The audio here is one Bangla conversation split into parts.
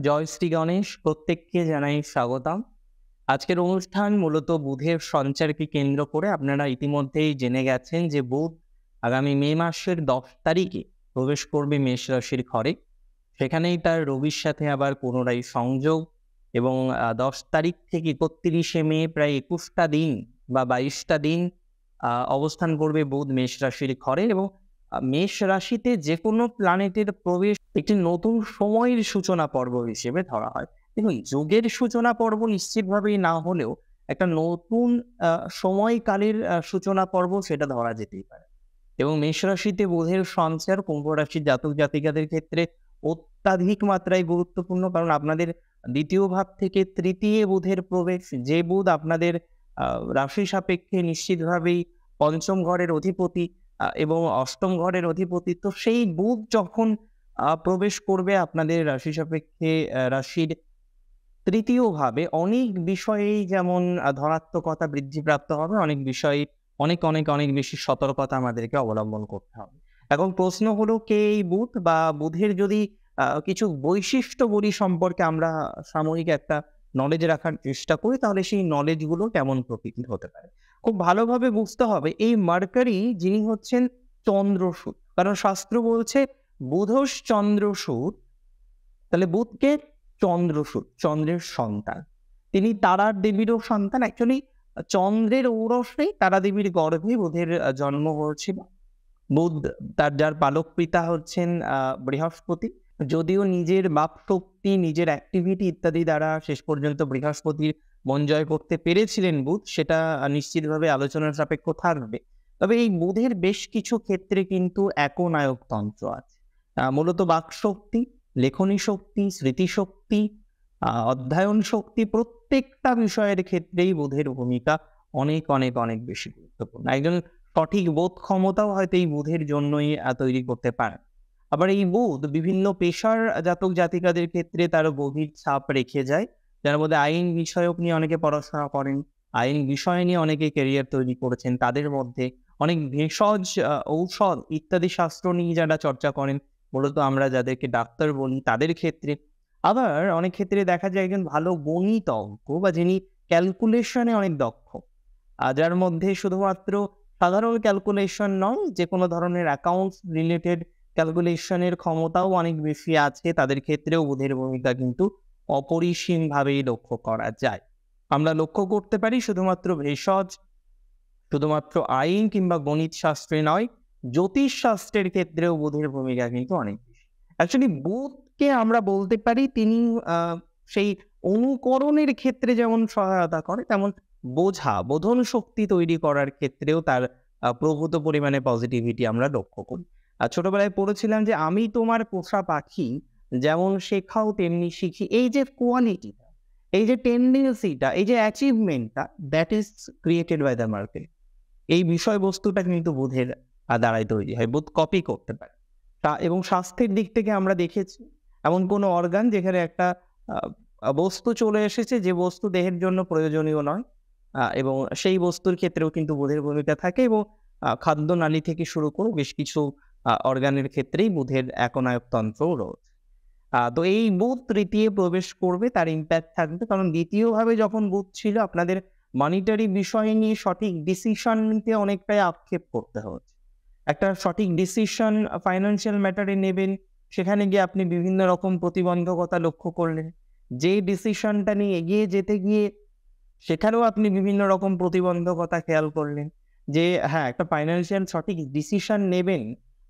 জয় শ্রী গণেশ, প্রত্যেককে জানাই স্বাগতম। আজকের অনুষ্ঠান মূলত বুধের সঞ্চারকে কেন্দ্র করে। আপনারা ইতিমধ্যেই জেনে গেছেন যে বুধ আগামী মে মাসের 10 তারিখে প্রবেশ করবে মেষ রাশির ঘরে। সেখানেই তার রবির সাথে আবার পুনরায় সংযোগ এবং 10 তারিখ থেকে 31শে মে প্রায় 21টা দিন বা 22টা দিন অবস্থান করবে বুধ মেষ রাশির ঘরে। এবং মেষ রাশিতে যেকোনো প্ল্যানেটের প্রবেশ একটি নতুন সময়ের সূচনা পর্ব হিসেবে ধরা হয়। দেখুন, যুগের সূচনা পর্ব নিশ্চিতভাবেই না হলেও একটা নতুন সময়কালের সূচনা পর্ব সেটা ধরা যেতেই পারে। এবং মেষ রাশিতে বুধের সঞ্চার কুম্ভ রাশির জাতক জাতিকাদের ক্ষেত্রে অত্যাধিক মাত্রায় গুরুত্বপূর্ণ, কারণ আপনাদের দ্বিতীয় ভাব থেকে তৃতীয় বুধের প্রবেশ, যে বুধ আপনাদের রাশি সাপেক্ষে নিশ্চিতভাবেই পঞ্চম ঘরের অধিপতি এবং অষ্টম ঘরের অধিপতি। তো সেই বুধ যখন প্রবেশ করবে আপনাদের রাশি সাপেক্ষে রাশির তৃতীয় ভাবে, অনেক বিষয়েই যেমন ধনাত্মকতা বৃদ্ধিপ্রাপ্ত হবে, অনেক বিষয়ে অনেক অনেক অনেক বেশি সতর্কতা আমাদেরকে অবলম্বন করতে হবে। এখন প্রশ্ন হলো, কে এই বুধ, বা বুধের যদি কিছু বৈশিষ্ট্য বলি সম্পর্কে আমরা সাময়িক একটা নলেজ রাখার চেষ্টা করি, তাহলে সেই নলেজ গুলো কেমন প্রকৃতির হতে পারে খুব ভালোভাবে বুঝতে হবে। এই মার্কারি যিনি হচ্ছেন চন্দ্রসূত, কারণ শাস্ত্র বলছে বুধস চন্দ্রসূত, তাহলে বুধকে চন্দ্রসূত, চন্দ্রের সন্তান। তিনি তারার দেবীরও সন্তান। অ্যাকচুয়ালি চন্দ্রের ঔরসেই তারা দেবীর গর্ভে বুধের জন্ম হয়েছিল। বুধ যার পালক পিতা হচ্ছেন বৃহস্পতি। যদিও নিজের বাক শক্তি, নিজের অ্যাক্টিভিটি ইত্যাদি দ্বারা শেষ পর্যন্ত বৃহস্পতির মন জয় করতে পেরেছিলেন বুধ, সেটা নিশ্চিতভাবে আলোচনার সাপেক্ষ থাকবে। তবে এই বুধের বেশ কিছু ক্ষেত্রে কিন্তু একনায়ক তন্ত্র আছে। মূলত বাক শক্তি, লেখনী শক্তি, স্মৃতিশক্তি, অধ্যয়ন শক্তি, প্রত্যেকটা বিষয়ের ক্ষেত্রেই বুধের ভূমিকা অনেক অনেক অনেক বেশি গুরুত্বপূর্ণ। একজন সঠিক বোধ ক্ষমতাও হয়তো এই বুধের জন্যই তৈরি করতে পারে। আবার এই বুধ বিভিন্ন পেশার জাতক জাতিকাদের ক্ষেত্রে তার গভীর ছাপ রেখে যায়, যার মধ্যে আইন বিষয়ক নিয়ে অনেকে পড়াশোনা করেন, আইন বিষয় নিয়ে অনেকে ক্যারিয়ার তৈরি করেছেন, তাদের মধ্যে অনেক ভেষজ ঔষধ ইত্যাদি শাস্ত্র নিয়ে যারা চর্চা করেন, মূলত আমরা যাদেরকে ডাক্তার বলি, তাদের ক্ষেত্রে। আবার অনেক ক্ষেত্রে দেখা যায় একজন ভালো গণিতজ্ঞ বা যিনি ক্যালকুলেশনে অনেক দক্ষ, যার মধ্যে শুধুমাত্র সাধারণ ক্যালকুলেশন নয়, যে কোনো ধরনের অ্যাকাউন্টস রিলেটেড ক্যালকুলেশনের ক্ষমতাও অনেক বেশি আছে, তাদের ক্ষেত্রেও বুধের ভূমিকা কিন্তু অপরিসীমভাবেই লক্ষ্য করা যায়। আমরা লক্ষ্য করতে পারি শুধুমাত্র ভেষজ, শুধুমাত্র আইন কিংবা গণিত শাস্ত্রে নয়, জ্যোতিষ শাস্ত্রের ক্ষেত্রেও বুধের ভূমিকা কিন্তু অনেক বেশি। অ্যাকচুয়ালি বুধকে আমরা বলতে পারি তিনি সেই অনুকরণের ক্ষেত্রে যেমন সহায়তা করে, তেমন বোধন শক্তি তৈরি করার ক্ষেত্রেও তার প্রভূত পরিমাণে পজিটিভিটি আমরা লক্ষ্য করি। ছোটবেলায় পড়েছিলাম যে আমি তোমার পোষা পাখি, যেমন শেখাও তেমনি শিখি। এই যে কোয়ালিটিটা, এই যে টেন্ডেন্সিটা, এই যে অ্যাচিভমেন্টটা, that is created by the market. এই বিষয়বস্তুটা কিন্তু বুধের দ্বারাই তৈরি হয়। বুধ কপি করতে পারে। এবং স্বাস্থ্যের দিক থেকে আমরা দেখেছি এমন কোনো অর্গান যেখানে একটা বস্তু চলে এসেছে, যে বস্তু দেহের জন্য প্রয়োজনীয় নয়, এবং সেই বস্তুর ক্ষেত্রেও কিন্তু বুধের ভূমিকা থাকে। এবং খাদ্যনালী থেকে শুরু করে বেশ কিছু অর্গানের ক্ষেত্রেই বুধের একনায়ক তন্ত্রও রয়েছে। তো এই বুধ তৃতীয় প্রবেশ করবে, তার ইম্প্যাক্ট থাকবে, কারণ দ্বিতীয়ভাবে যখন বুধ ছিল আপনাদের মনিটারি বিষয় নিয়ে সঠিক ডিসিশন নিতে অনেকটাই আক্ষেপ করতে হচ্ছে। একটা সঠিক ডিসিশন ফাইন্যান্সিয়াল ম্যাটারে নেবেন, সেখানে গিয়ে আপনি বিভিন্ন রকম প্রতিবন্ধকতা লক্ষ্য করলেন। যে ডিসিশনটা নিয়ে এগিয়ে যেতে গিয়ে সেখানেও আপনি বিভিন্ন রকম প্রতিবন্ধকতা খেয়াল করলেন। যে হ্যাঁ, একটা ফাইন্যান্সিয়াল সঠিক ডিসিশন নেবেন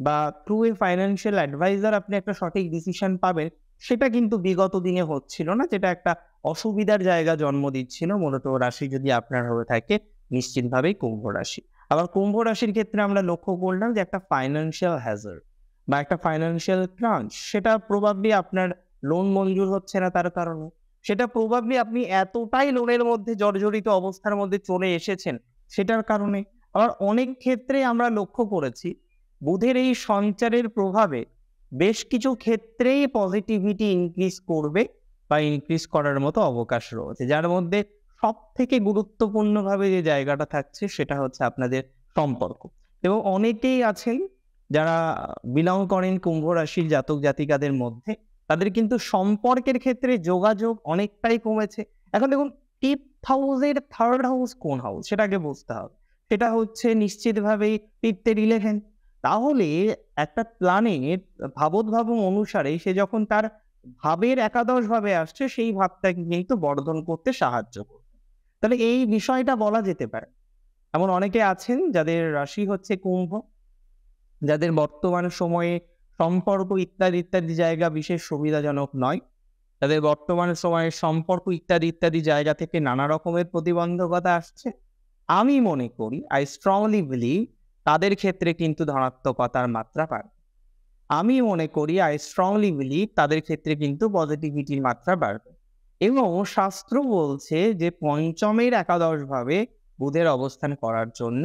বা থ্রু এ ফাইন্যান্সিয়াল অ্যাডভাইজার আপনি একটা সঠিক ডিসিশন পাবেন, সেটা কিন্তু বিগত দিনে হচ্ছিল না, যেটা একটা অসুবিধার জায়গা জন্ম দিচ্ছিল। মূলত রাশি যদি আপনার হয়ে থাকে নিশ্চিতভাবেই কুম্ভ রাশি। আবার কুম্ভ রাশির ক্ষেত্রে আমরা লক্ষ্য করলাম যে একটা ফাইন্যান্সিয়াল হ্যাজার্ড বা একটা ফাইন্যান্সিয়াল ক্রাঞ্চ, সেটা প্রবাবলি আপনার লোন মঞ্জুর হচ্ছে না তার কারণে, সেটা প্রবাবলি আপনি এতটাই লোনের মধ্যে জর্জরিত অবস্থার মধ্যে চলে এসেছেন সেটার কারণে। আবার অনেক ক্ষেত্রে আমরা লক্ষ্য করেছি বুধের এই সঞ্চারের প্রভাবে বেশ কিছু ক্ষেত্রেই পজিটিভিটি ইনক্রিজ করবে বা ইনক্রিজ করার মতো অবকাশ রয়েছে, যার মধ্যে সব থেকে গুরুত্বপূর্ণভাবে যে জায়গাটা থাকছে সেটা হচ্ছে আপনাদের সম্পর্ক। এবং অনেকেই আছেন যারা বিলং করেন কুম্ভ রাশির জাতক জাতিকাদের মধ্যে, তাদের কিন্তু সম্পর্কের ক্ষেত্রে যোগাযোগ অনেকটাই কমেছে। এখন দেখুন, ফিফথ হাউসের থার্ড হাউস কোন হাউস সেটাকে বুঝতে হবে। সেটা হচ্ছে নিশ্চিতভাবেই ফিফথ এর 11। তাহলে একটা প্ল্যানেট ভাবোদ্ভাবন অনুসারে সে যখন তার ভাবের একাদশ ভাবে আসছে, সেই ভাবটাকে কিন্তু বর্ধন করতে সাহায্য করবে। তাহলে এই বিষয়টা বলা যেতে পারে। এমন অনেকে আছেন যাদের রাশি হচ্ছে কুম্ভ, যাদের বর্তমান সময়ে সম্পর্ক ইত্যাদি জায়গা বিশেষ সুবিধাজনক নয়। তাদের বর্তমান সময়ে সম্পর্ক ইত্যাদি জায়গা থেকে নানা রকমের প্রতিবন্ধকতা আসছে। আমি মনে করি, I strongly believe, তাদের ক্ষেত্রে কিন্তু ধনাত্মকতার মাত্রা বাড়বে। আমি মনে করি, I strongly believe, তাদের ক্ষেত্রে কিন্তু পজিটিভিটির মাত্রা বাড়বে। এবং শাস্ত্র বলছে যে পঞ্চমের একাদশ ভাবে বুধের অবস্থান করার জন্য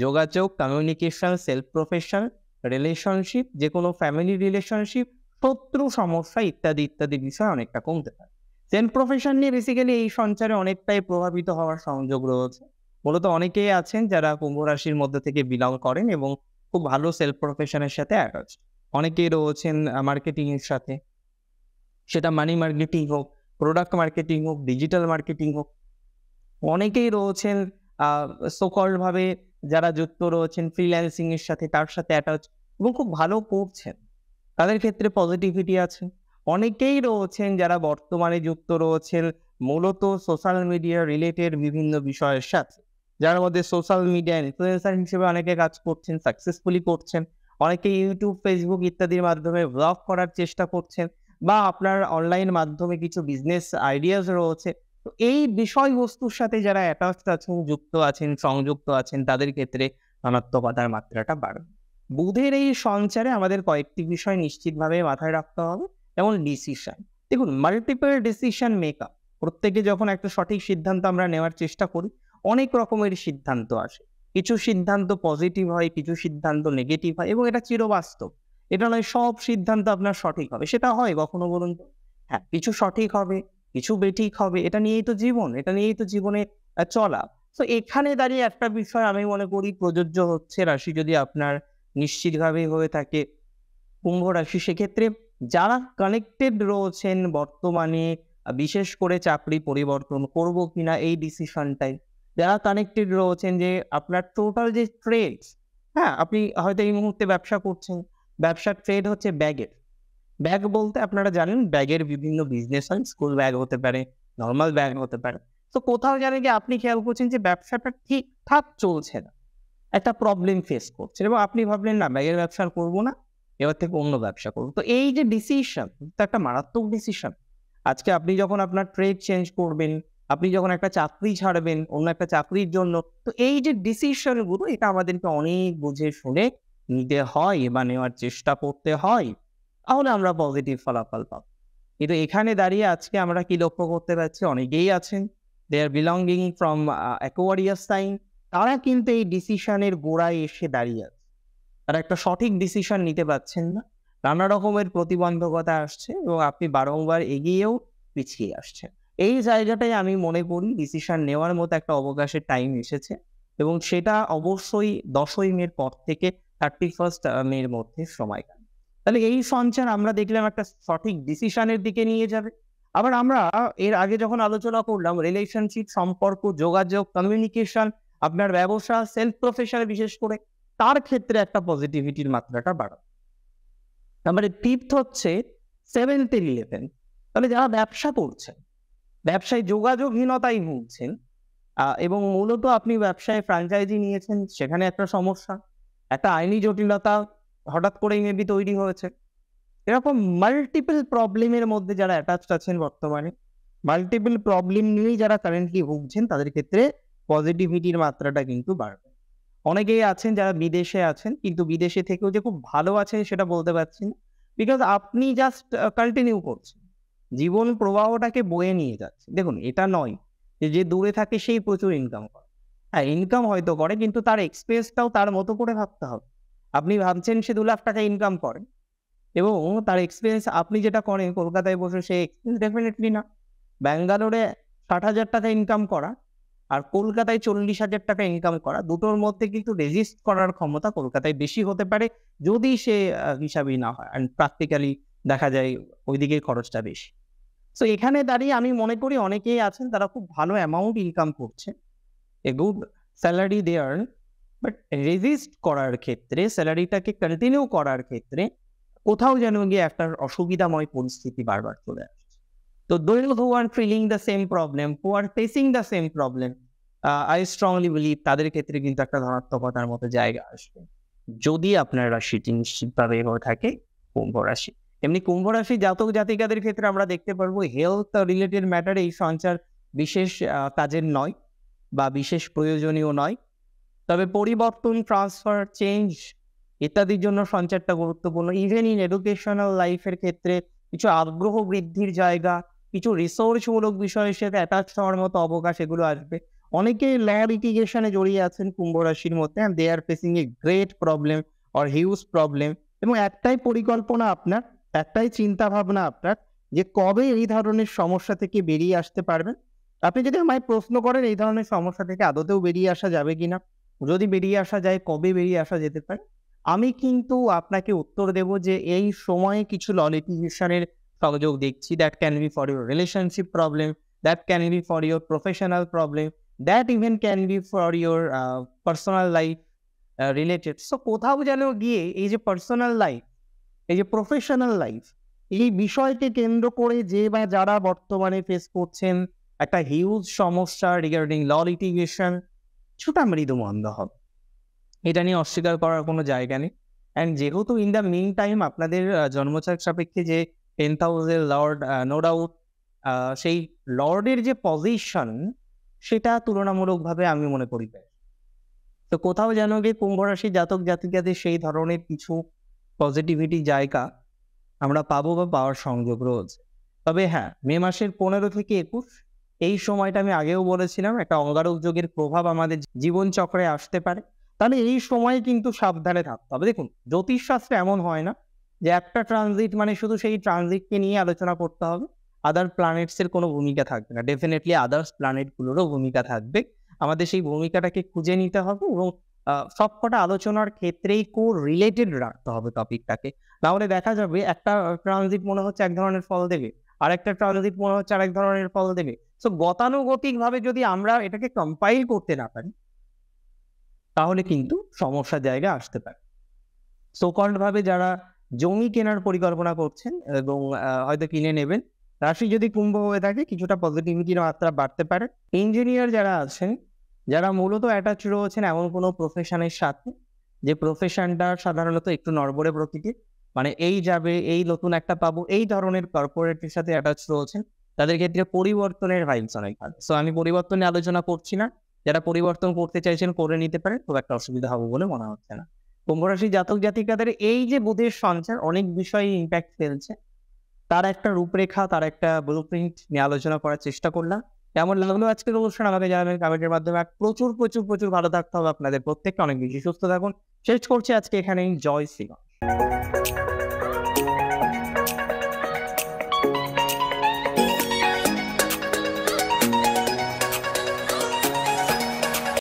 যোগাযোগ, কমিউনিকেশন, সেলফ প্রফেশন, রিলেশনশিপ, যে কোনো ফ্যামিলি রিলেশনশিপ, শত্রু সমস্যা ইত্যাদি বিষয় অনেকটা কমতে পারে। সেলফ প্রফেশন নিয়ে বেসিক্যালি এই সঞ্চারে অনেকটাই প্রভাবিত হওয়ার সংযোগ রয়েছে। মূলত অনেকেই আছেন যারা কুম্ভ রাশির মধ্যে থেকে বিলং করেন এবং খুব ভালো সেলফ প্রফেশনের সাথে অ্যাটাচ। অনেকেই রয়েছেন মার্কেটিং এর সাথে, সেটা মানি মার্কেটিং হোক, প্রোডাক্ট মার্কেটিং হোক, ডিজিটাল মার্কেটিং হোক। অনেকেই রয়েছেন সোকল্ড ভাবে যারা যুক্ত রয়েছেন ফ্রিল্যান্সিং এর সাথে, তার সাথে অ্যাটাচ এবং খুব ভালো করছেন, তাদের ক্ষেত্রে পজিটিভিটি আছে। অনেকেই রয়েছেন যারা বর্তমানে যুক্ত রয়েছেন মূলত সোশ্যাল মিডিয়া রিলেটেড বিভিন্ন বিষয়ের সাথে, যার মধ্যে সোশ্যাল মিডিয়া ইনফ্লুয়েন্সার হিসেবে অনেকে কাজ করছেন, সাকসেসফুলি করছেন। অনেকে ইউটিউব, ফেসবুক ইত্যাদির মাধ্যমে ব্লগ করার চেষ্টা করছেন, বা আপনার অনলাইন মাধ্যমে কিছু বিজনেস আইডিয়াস রয়েছে। তো এই বিষয়বস্তুর সাথে যারা অ্যাটাচড আছেন, যুক্ত আছেন, সংযুক্ত আছেন, তাদের ক্ষেত্রে ধনাত্মকতার মাত্রাটা বাড়বে। বুধের এই সঞ্চারে আমাদের কয়েকটি বিষয় নিশ্চিতভাবে মাথায় রাখতে হবে। যেমন ডিসিশন। দেখুন, মাল্টিপল ডিসিশন মেকআপ, প্রত্যেকে যখন একটা সঠিক সিদ্ধান্ত আমরা নেওয়ার চেষ্টা করি, অনেক রকমের সিদ্ধান্ত আসে। কিছু সিদ্ধান্ত পজিটিভ হয়, কিছু সিদ্ধান্ত নেগেটিভ হয়, এবং এটা চিরবাস্তব। এটা নয় সব সিদ্ধান্ত আপনার সঠিক হবে, সেটা হয় কখনো বলুন তো? হ্যাঁ, কিছু সঠিক হবে, কিছু বেঠিক হবে, এটা নিয়েই তো জীবন, এটা নিয়েই তো জীবনে চলা। তো এখানে দাঁড়িয়ে একটা বিষয় আমি মনে করি প্রযোজ্য হচ্ছে, রাশি যদি আপনার নিশ্চিতভাবে হয়ে থাকে কুম্ভ রাশি, সেক্ষেত্রে যারা কানেক্টেড রয়েছেন বর্তমানে, বিশেষ করে চাকরি পরিবর্তন করব কিনা এই ডিসিশনটাই, যারা কানেক্টেড রয়েছেন যে আপনার টোটাল যে ট্রেড, হ্যাঁ, আপনি হয়তো এই মুহূর্তে ব্যবসা করছেন, ব্যবসার ট্রেড হচ্ছে ব্যাগের। ব্যাগ বলতে আপনারা জানেন ব্যাগের বিভিন্ন বিজনেস হয়, স্কুল ব্যাগ হতে পারে, নর্মাল ব্যাগ হতে পারে। তো কোথাও জানেন যে আপনি খেয়াল করছেন যে ব্যবসাটা ঠিকঠাক চলছে না, একটা প্রবলেম ফেস করছেন, এবং আপনি ভাবলেন না ব্যাগের ব্যবসা আর করবো না, এবার থেকে অন্য ব্যবসা করবো। তো এই যে ডিসিশন, এটা একটা মারাত্মক ডিসিশন। আজকে আপনি যখন আপনার ট্রেড চেঞ্জ করবেন, আপনি যখন একটা চাকরি ছাড়বেন অন্য একটা চাকরির জন্য, তো এই যে ডিসিশন গুলো, এটা আমাদেরকে অনেক বুঝে শুনে নিতে হয় বা নেওয়ার চেষ্টা করতে হয়, তাহলে আমরা পজিটিভ ফলাফল পাবো। কিন্তু এখানে দাঁড়িয়ে আজকে আমরা কি লক্ষ্য করতে পারছি, অনেকেই আছেন দে আর বিলঙ্গিং ফ্রম অ্যাকোয়ারিয়াস সাইন, তারা কিন্তু এই ডিসিশনের গোড়ায় এসে দাঁড়িয়ে আছে। তারা একটা সঠিক ডিসিশন নিতে পারছেন না, নানা রকমের প্রতিবন্ধকতা আসছে, এবং আপনি বারংবার এগিয়েও পিছিয়ে আসছেন। এই জায়গাটাই আমি মনে করি ডিসিশন নেওয়ার মতো একটা অবকাশের টাইম এসেছে, এবং সেটা অবশ্যই 10ই মের পর থেকে 31 মের মধ্যে সময়কাল। তাহলে এই সঞ্চার আমরা দেখলাম একটা সঠিক ডিসিশনের দিকে নিয়ে যাবে। আবার আমরা এর আগে যখন আলোচনা করলাম রিলেশনশিপ, সম্পর্ক, যোগাযোগ, কমিউনিকেশন, আপনার ব্যবসা, সেলফ প্রফেশনে বিশেষ করে, তার ক্ষেত্রে একটা পজিটিভিটির মাত্রাটা বাড়াবে। তারপরে ফিফথ হচ্ছে 7th এর 11। তাহলে যারা ব্যবসা করছেন, ব্যবসায় যোগাযোগহীনতায় ভুগছেন, এবং মূলত আপনি ব্যবসায় ফ্র্যাঞ্চাইজি নিয়েছেন, সেখানে একটা সমস্যা, একটা আইনি জটিলতা হঠাৎ করেই মেবি তৈরি হয়েছে। এরকম মাল্টিপল প্রবলেমের মধ্যে যারা অ্যাটাচড আছেন বর্তমানে, মাল্টিপল প্রবলেম নিয়েই যারা কারেন্টলি ভুগছেন, তাদের ক্ষেত্রে পজিটিভিটির মাত্রাটা কিন্তু বাড়বে। অনেকেই আছেন যারা বিদেশে আছেন, কিন্তু বিদেশে থেকেও যে খুব ভালো আছেন সেটা বলতে পারছি না। বিকজ আপনি জাস্ট কন্টিনিউ করছেন। জীবন প্রবাহটাকে বয়ে নিয়ে যাচ্ছে। দেখুন, এটা নয় যে দূরে থাকে সেই প্রচুর ইনকাম করে। হ্যাঁ, ইনকাম হয়তো করে, কিন্তু তার এক্সপেন্সটাও তার মতো করে ভাবতে হবে। আপনি ভাবছেন সে 2 লাখ টাকা ইনকাম করে, এবং তার এক্সপেন্স আপনি যেটা করেন কলকাতায় বসে, সেই এক্সপেন্স ডেফিনিটলি না। ব্যাঙ্গালোরে 60,000 টাকা ইনকাম করা আর কলকাতায় 40,000 টাকা ইনকাম করা, দুটোর মধ্যে কিন্তু রেজিস্ট করার ক্ষমতা কলকাতায় বেশি হতে পারে, যদি সে হিসাবই না হয়। অ্যান্ড প্র্যাকটিক্যালি দেখা যায় ওইদিকে খরচটা বেশি। সো এখানে দাঁড়িয়ে আমি মনে করি অনেকেই আছেন তারা খুব ভালো অ্যামাউন্ট ইনকাম করছে, a good salary they earn, but resist করার ক্ষেত্রে, স্যালারিটাকে কন্টিনিউ করার ক্ষেত্রে কোথাও যেন গিয়ে একটা অসুবিধাময় পরিস্থিতি বারবার চলে আসছে। তো those who are feeling the same problem, who are facing the same problem, I strongly believe তাদের ক্ষেত্রে কিন্তু একটা ধনাত্মকতার মতো জায়গা আসবে। যদি আপনার রাশিটি নিশ্চিতভাবে হয়ে থাকে কুম্ভ রাশি। এমনি কুম্ভ রাশি জাতক জাতিকাদের ক্ষেত্রে আমরা দেখতে পারবো হেলথ রিলেটেড ম্যাটারে এই সঞ্চার বিশেষ কাজের নয় বা বিশেষ প্রয়োজনীয় নয়। তবে পরিবর্তন, ট্রান্সফার, চেঞ্জ ইত্যাদির জন্য সঞ্চারটা গুরুত্বপূর্ণ। ইভেন ইন এডুকেশনাল লাইফের ক্ষেত্রে কিছু আগ্রহ বৃদ্ধির জায়গা, কিছু রিসার্চমূলক বিষয়ের সাথে অ্যাটাচ হওয়ার মতো অবকাশ এগুলো আসবে। অনেকে ল্যাব লিটিগেশনে জড়িয়ে আছেন কুম্ভ রাশির মধ্যে, and they are facing a great problem or huge problem. এবং একটাই পরিকল্পনা আপনার, একটাই চিন্তা ভাবনা আপনার যে কবে এই ধরনের সমস্যা থেকে বেরিয়ে আসতে পারবেন। আপনি যদি আমায় প্রশ্ন করেন এই ধরনের সমস্যা থেকে আদতেও বেরিয়ে আসা যাবে কিনা, যদি বেরিয়ে আসা যায় কবে বেরিয়ে আসা যেতে পারে, আমি কিন্তু আপনাকে উত্তর দেব যে এই সময়ে কিছু ল লিটিগেশনের সংযোগ দেখছি। That can be for your relationship problem, that can be for your professional problem, that even can be for your personal life related. So কোথাও যেন গিয়ে এই যে পার্সোনাল লাইফ, এই যে প্রফেশনাল লাইফ, এই বিষয়কে কেন্দ্র করে যে বা যারা বর্তমানে ফেস করছেন একটা হিউজ সমস্যা রিগার্ডিং ল লিটিগেশন, কিছুটা মৃদুমন্দ হবে, এটা নিয়ে অস্বীকার করার কোনো জায়গা নেই। অ্যান্ড যেহেতু ইন দ্য মিন টাইম আপনাদের জন্মছক সাপেক্ষে যে 10th হাউসের লর্ড, নো ডাউট সেই লর্ডের যে পজিশন সেটা তুলনামূলকভাবে আমি মনে করি বেশ। তো কোথাও যেন গিয়ে কুম্ভ রাশি জাতক জাতিকাদের সেই ধরনের কিছু পজিটিভিটি জায়গা আমরা পাবো বা পাওয়ার সংযোগ রয়েছে। তবে হ্যাঁ, মে মাসের 15 থেকে 21 এই সময়টা আমি আগেও বলেছিলাম একটা অঙ্গারক যোগের প্রভাব আমাদের জীবন চক্রে আসতে পারে। তাহলে এই সময় কিন্তু সাবধানে থাকতে হবে। দেখুন, জ্যোতিষশাস্ত্রে এমন হয় না যে একটা ট্রানজিট মানে শুধু সেই ট্রানজিটকে নিয়ে আলোচনা করতে হবে, আদার প্ল্যানেটস এর কোনো ভূমিকা থাকবে না। ডেফিনেটলি আদার্স প্ল্যানেট গুলোরও ভূমিকা থাকবে। আমাদের সেই ভূমিকাটাকে খুঁজে নিতে হবে এবং সবকটা আলোচনার ক্ষেত্রেই রিলেটেড রাখতে হবে টপিকটাকে। নাহলে দেখা যাবে একটা ট্রানজিট মনে হচ্ছে এক ধরনের ফল দেবে, আরেকটা ট্রানজিট মনে হচ্ছে আরেক ধরনের ফল দেবে। সো গতানুগতিকভাবে যদি আমরা এটাকে কম্পাইল করতে না পারি তাহলে কিন্তু সমস্যার জায়গা আসতে পারে। সো কল্ড ভাবে যারা জমি কেনার পরিকল্পনা করছেন এবং হয়তো কিনে নেবেন, রাশি যদি কুম্ভ হয়ে থাকে কিছুটা পজিটিভিটির মাত্রা বাড়তে পারে। ইঞ্জিনিয়ার যারা আছেন, যারা মূলত অ্যাটাচ রয়েছেন এমন কোনো প্রফেশনের সাথে যে প্রফেশনটা সাধারণত একটু নড়বড়ে প্রকৃতির, মানে এই যাবে এই নতুন একটা পাবো এই ধরনের কর্পোরেটের সাথে অ্যাটাচ রয়েছেন, তাদের ক্ষেত্রে পরিবর্তনের ভাইবস অনেক ভালো। সো আমি পরিবর্তনে আলোচনা করছি না, যারা পরিবর্তন করতে চাইছেন করে নিতে পারেন, খুব একটা অসুবিধা হবে বলে মনে হচ্ছে না। কুম্ভ রাশি জাতক জাতিকাদের এই যে বুধের সঞ্চার অনেক বিষয়ে ইম্প্যাক্ট ফেলছে, তার একটা রূপরেখা, তার একটা ব্লুপ্রিন্ট নিয়ে আলোচনা করার চেষ্টা করলাম। কেমন লাগলো আজকের অনুষ্ঠান আমাকে জানাবেন কমেন্টের মাধ্যমে। প্রচুর প্রচুর প্রচুর ভালো থাকতে হবে আপনাদের প্রত্যেককে, অনেক বেশি সুস্থ থাকুন। শেষ করছি আজকে এখানেই। জয় শ্রীরাম।